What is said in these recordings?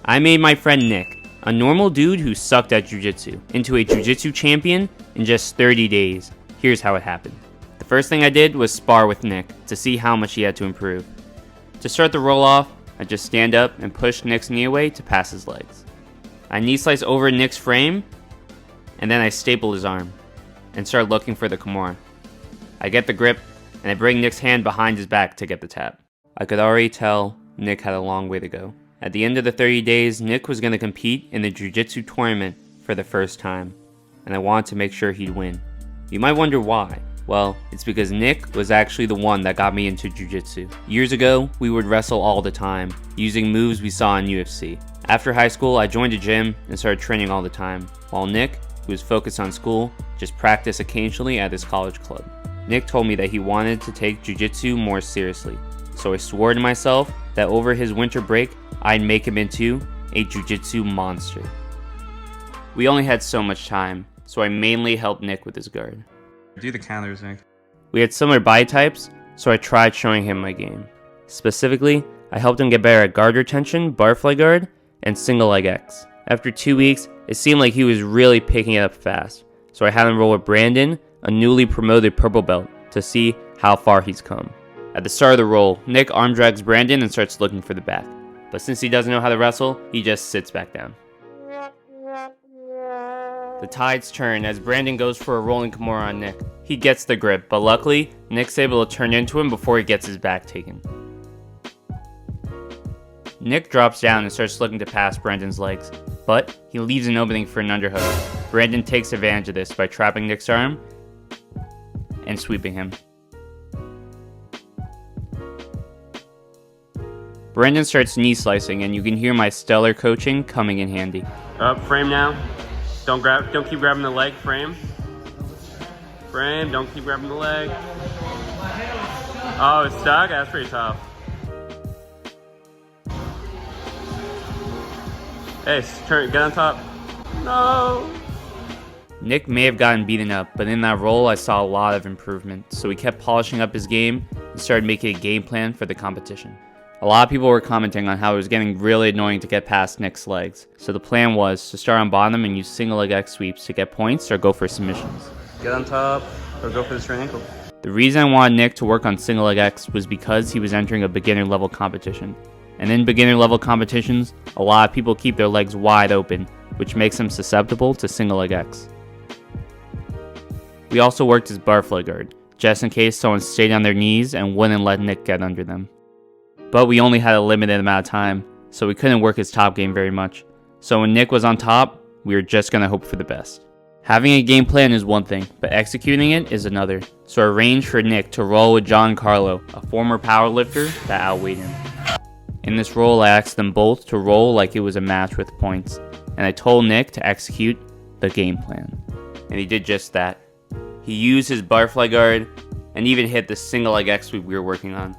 I made my friend Nick, a normal dude who sucked at Jiu Jitsu, into a Jiu Jitsu champion in just 30 days. Here's how it happened. The first thing I did was spar with Nick to see how much he had to improve. To start the roll off, I just stand up and push Nick's knee away to pass his legs. I knee slice over Nick's frame, and then I staple his arm and start looking for the Kimura. I get the grip, and I bring Nick's hand behind his back to get the tap. I could already tell Nick had a long way to go. At the end of the 30 days, Nick was going to compete in the Jiu Jitsu tournament for the first time, and I wanted to make sure he'd win. You might wonder why. Well, it's because Nick was actually the one that got me into Jiu Jitsu. Years ago, we would wrestle all the time, using moves we saw in UFC. After high school, I joined a gym and started training all the time, while Nick, who was focused on school, just practiced occasionally at his college club. Nick told me that he wanted to take Jiu Jitsu more seriously, so I swore to myself that over his winter break, I'd make him into a Jiu Jitsu monster. We only had so much time, so I mainly helped Nick with his guard. Do the counters, Nick. We had similar body types, so I tried showing him my game. Specifically, I helped him get better at guard retention, butterfly guard, and single leg X. After 2 weeks, it seemed like he was really picking it up fast, so I had him roll with Brandon, a newly promoted purple belt, to see how far he's come. At the start of the roll, Nick arm drags Brandon and starts looking for the back. But since he doesn't know how to wrestle, he just sits back down. The tides turn as Brandon goes for a rolling Kimura on Nick. He gets the grip, but luckily, Nick's able to turn into him before he gets his back taken. Nick drops down and starts looking to pass Brandon's legs, but he leaves an opening for an underhook. Brandon takes advantage of this by trapping Nick's arm and sweeping him. Brandon starts knee slicing, and you can hear my stellar coaching coming in handy. Up, frame now. Don't keep grabbing the leg, frame. Frame, don't keep grabbing the leg. Oh, it's stuck? That's pretty tough. Hey, turn, get on top. No! Nick may have gotten beaten up, but in that roll I saw a lot of improvement, so he kept polishing up his game and started making a game plan for the competition. A lot of people were commenting on how it was getting really annoying to get past Nick's legs, so the plan was to start on bottom and use single leg X sweeps to get points or go for submissions. Get on top or go for the straight ankle. The reason I wanted Nick to work on single leg X was because he was entering a beginner level competition. And in beginner level competitions, a lot of people keep their legs wide open, which makes them susceptible to single leg X. We also worked his butterfly guard, just in case someone stayed on their knees and wouldn't let Nick get under them. But we only had a limited amount of time, so we couldn't work his top game very much. So when Nick was on top, we were just going to hope for the best. Having a game plan is one thing, but executing it is another. So I arranged for Nick to roll with John Carlo, a former powerlifter that outweighed him. In this roll, I asked them both to roll like it was a match with points, and I told Nick to execute the game plan. And he did just that. He used his butterfly guard, and even hit the single leg X sweep we were working on.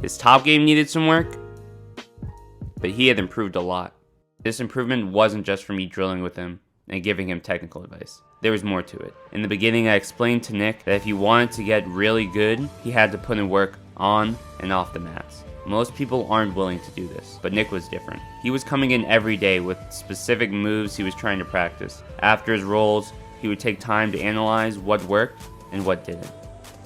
His top game needed some work, but he had improved a lot. This improvement wasn't just from me drilling with him and giving him technical advice. There was more to it. In the beginning, I explained to Nick that if he wanted to get really good, he had to put in work on and off the mats. Most people aren't willing to do this, but Nick was different. He was coming in every day with specific moves he was trying to practice. After his rolls, he would take time to analyze what worked and what didn't.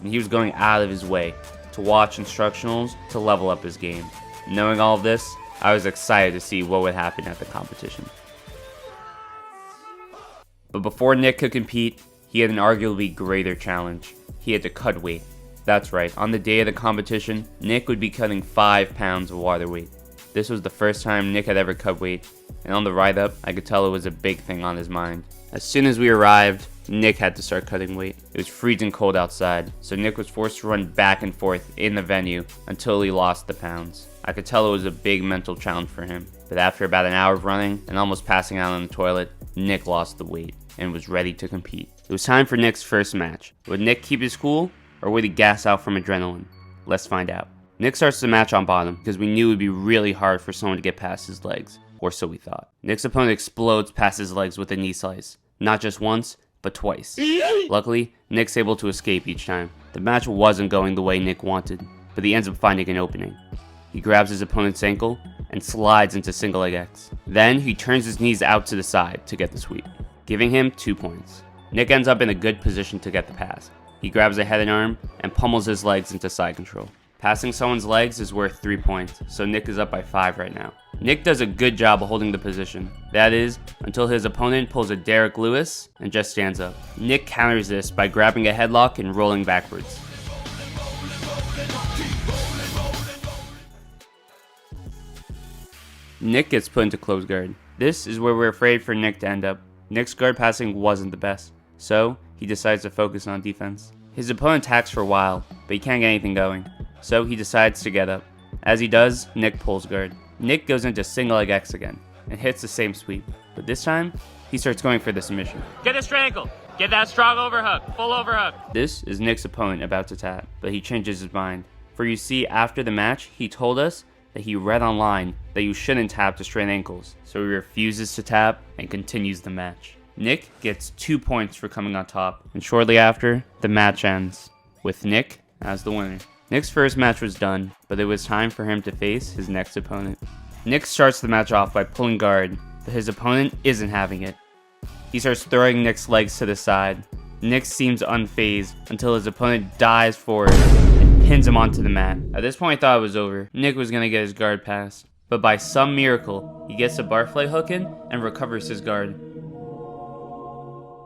And he was going out of his way to watch instructionals to level up his game. Knowing all of this, I was excited to see what would happen at the competition. But before Nick could compete, he had an arguably greater challenge. He had to cut weight. That's right, on the day of the competition, Nick would be cutting 5 pounds of water weight. This was the first time Nick had ever cut weight, and on the ride up, I could tell it was a big thing on his mind. As soon as we arrived, Nick had to start cutting weight. It was freezing cold outside, so Nick was forced to run back and forth in the venue until he lost the pounds. I could tell it was a big mental challenge for him, but after about an hour of running and almost passing out on the toilet, Nick lost the weight and was ready to compete. It was time for Nick's first match. Would Nick keep his cool, or would he gas out from adrenaline? Let's find out. Nick starts the match on bottom because we knew it would be really hard for someone to get past his legs, or so we thought. Nick's opponent explodes past his legs with a knee slice, not just once, but twice. Luckily, Nick's able to escape each time. The match wasn't going the way Nick wanted, but he ends up finding an opening. He grabs his opponent's ankle and slides into single leg X. Then he turns his knees out to the side to get the sweep, giving him 2 points. Nick ends up in a good position to get the pass. He grabs a head and arm and pummels his legs into side control. Passing someone's legs is worth 3 points, so Nick is up by 5 right now. Nick does a good job of holding the position. That is, until his opponent pulls a Derek Lewis and just stands up. Nick counters this by grabbing a headlock and rolling backwards. Nick gets put into close guard. This is where we're afraid for Nick to end up. Nick's guard passing wasn't the best, so he decides to focus on defense. His opponent attacks for a while, but he can't get anything going, so he decides to get up. As he does, Nick pulls guard. Nick goes into single leg X again, and hits the same sweep, but this time, he starts going for the submission. Get a straight ankle! Get that strong overhook! Full overhook! This is Nick's opponent about to tap, but he changes his mind. For you see, after the match, he told us that he read online that you shouldn't tap to straight ankles, so he refuses to tap and continues the match. Nick gets 2 points for coming on top, and shortly after, the match ends, with Nick as the winner. Nick's first match was done, but it was time for him to face his next opponent. Nick starts the match off by pulling guard, but his opponent isn't having it. He starts throwing Nick's legs to the side. Nick seems unfazed until his opponent dives forward and pins him onto the mat. At this point I thought it was over. Nick was gonna get his guard passed, but by some miracle, he gets a barfly hook in and recovers his guard.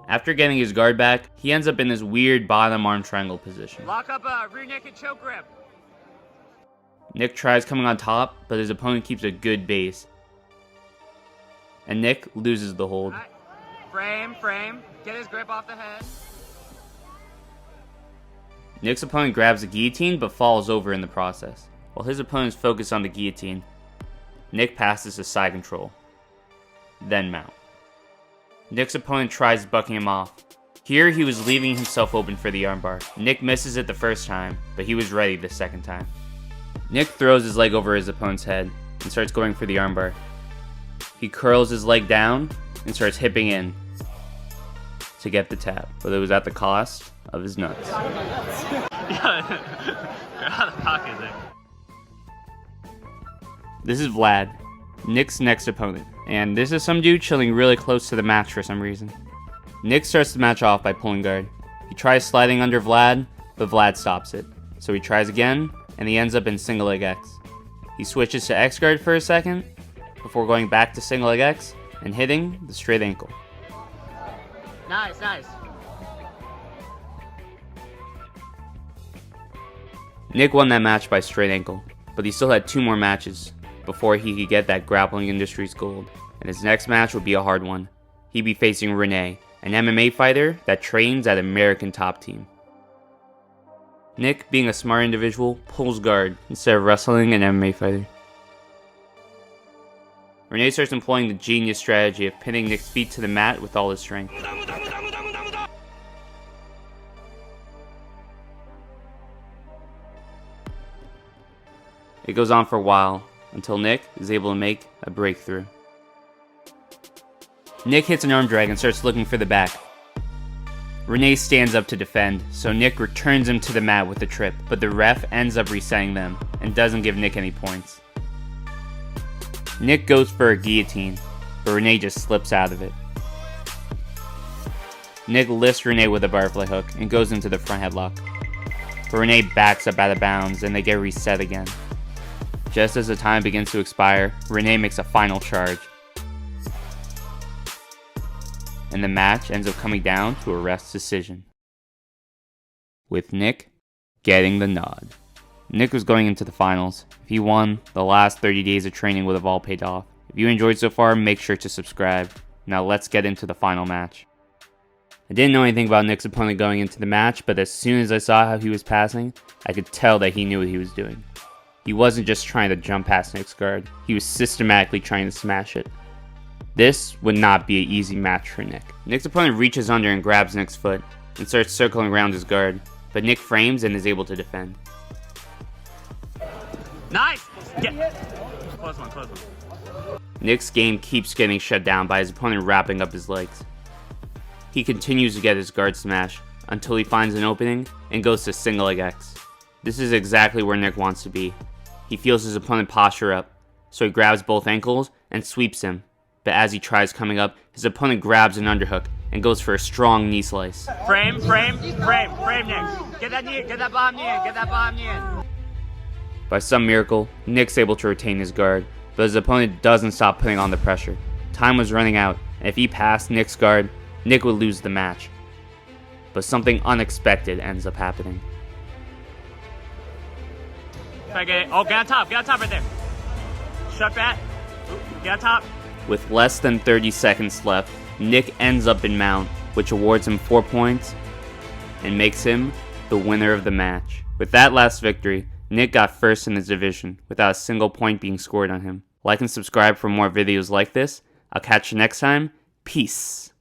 After getting his guard back, he ends up in this weird bottom arm triangle position. Lock up a rear naked choke grip. Nick tries coming on top, but his opponent keeps a good base. And Nick loses the hold. Right. Frame. Get his grip off the head. Nick's opponent grabs the guillotine, but falls over in the process. While his opponent's focused on the guillotine, Nick passes to side control, then mount. Nick's opponent tries bucking him off. Here he was leaving himself open for the armbar. Nick misses it the first time, but he was ready the second time. Nick throws his leg over his opponent's head and starts going for the armbar. He curls his leg down and starts hipping in to get the tap, but it was at the cost of his nuts. You're out of pocket there. This is Vlad, Nick's next opponent, and this is some dude chilling really close to the match for some reason. Nick starts the match off by pulling guard. He tries sliding under Vlad, but Vlad stops it. So he tries again, and he ends up in single leg X. He switches to X guard for a second, before going back to single leg X, and hitting the straight ankle. Nice. Nick won that match by straight ankle, but he still had 2 more matches before he could get that Grappling Industries gold, and his next match would be a hard one. He'd be facing Renee, an MMA fighter that trains at American Top Team. Nick, being a smart individual, pulls guard instead of wrestling an MMA fighter. Renee starts employing the genius strategy of pinning Nick's feet to the mat with all his strength. It goes on for a while, until Nick is able to make a breakthrough. Nick hits an arm drag and starts looking for the back. Renee stands up to defend, so Nick returns him to the mat with a trip, but the ref ends up resetting them, and doesn't give Nick any points. Nick goes for a guillotine, but Renee just slips out of it. Nick lifts Renee with a butterfly hook, and goes into the front headlock. But Renee backs up out of bounds, and they get reset again. Just as the time begins to expire, Renee makes a final charge. And the match ends up coming down to a ref's decision, with Nick getting the nod. Nick was going into the finals. If he won, the last 30 days of training would have all paid off. If you enjoyed so far, make sure to subscribe. Now let's get into the final match. I didn't know anything about Nick's opponent going into the match, but as soon as I saw how he was passing, I could tell that he knew what he was doing. He wasn't just trying to jump past Nick's guard, he was systematically trying to smash it. This would not be an easy match for Nick. Nick's opponent reaches under and grabs Nick's foot, and starts circling around his guard, but Nick frames and is able to defend. Nice! Close one. Nick's game keeps getting shut down by his opponent wrapping up his legs. He continues to get his guard smashed, until he finds an opening, and goes to single leg X. This is exactly where Nick wants to be. He feels his opponent posture up, so he grabs both ankles and sweeps him. But as he tries coming up, his opponent grabs an underhook and goes for a strong knee slice. Frame, Nick. Get that bottom knee in, get that bottom knee in. By some miracle, Nick's able to retain his guard, but his opponent doesn't stop putting on the pressure. Time was running out, and if he passed Nick's guard, Nick would lose the match. But something unexpected ends up happening. Try to get it. Oh, get on top right there. Shut that. Get on top. With less than 30 seconds left, Nick ends up in mount, which awards him 4 points and makes him the winner of the match. With that last victory, Nick got first in his division without a single point being scored on him. Like and subscribe for more videos like this. I'll catch you next time. Peace.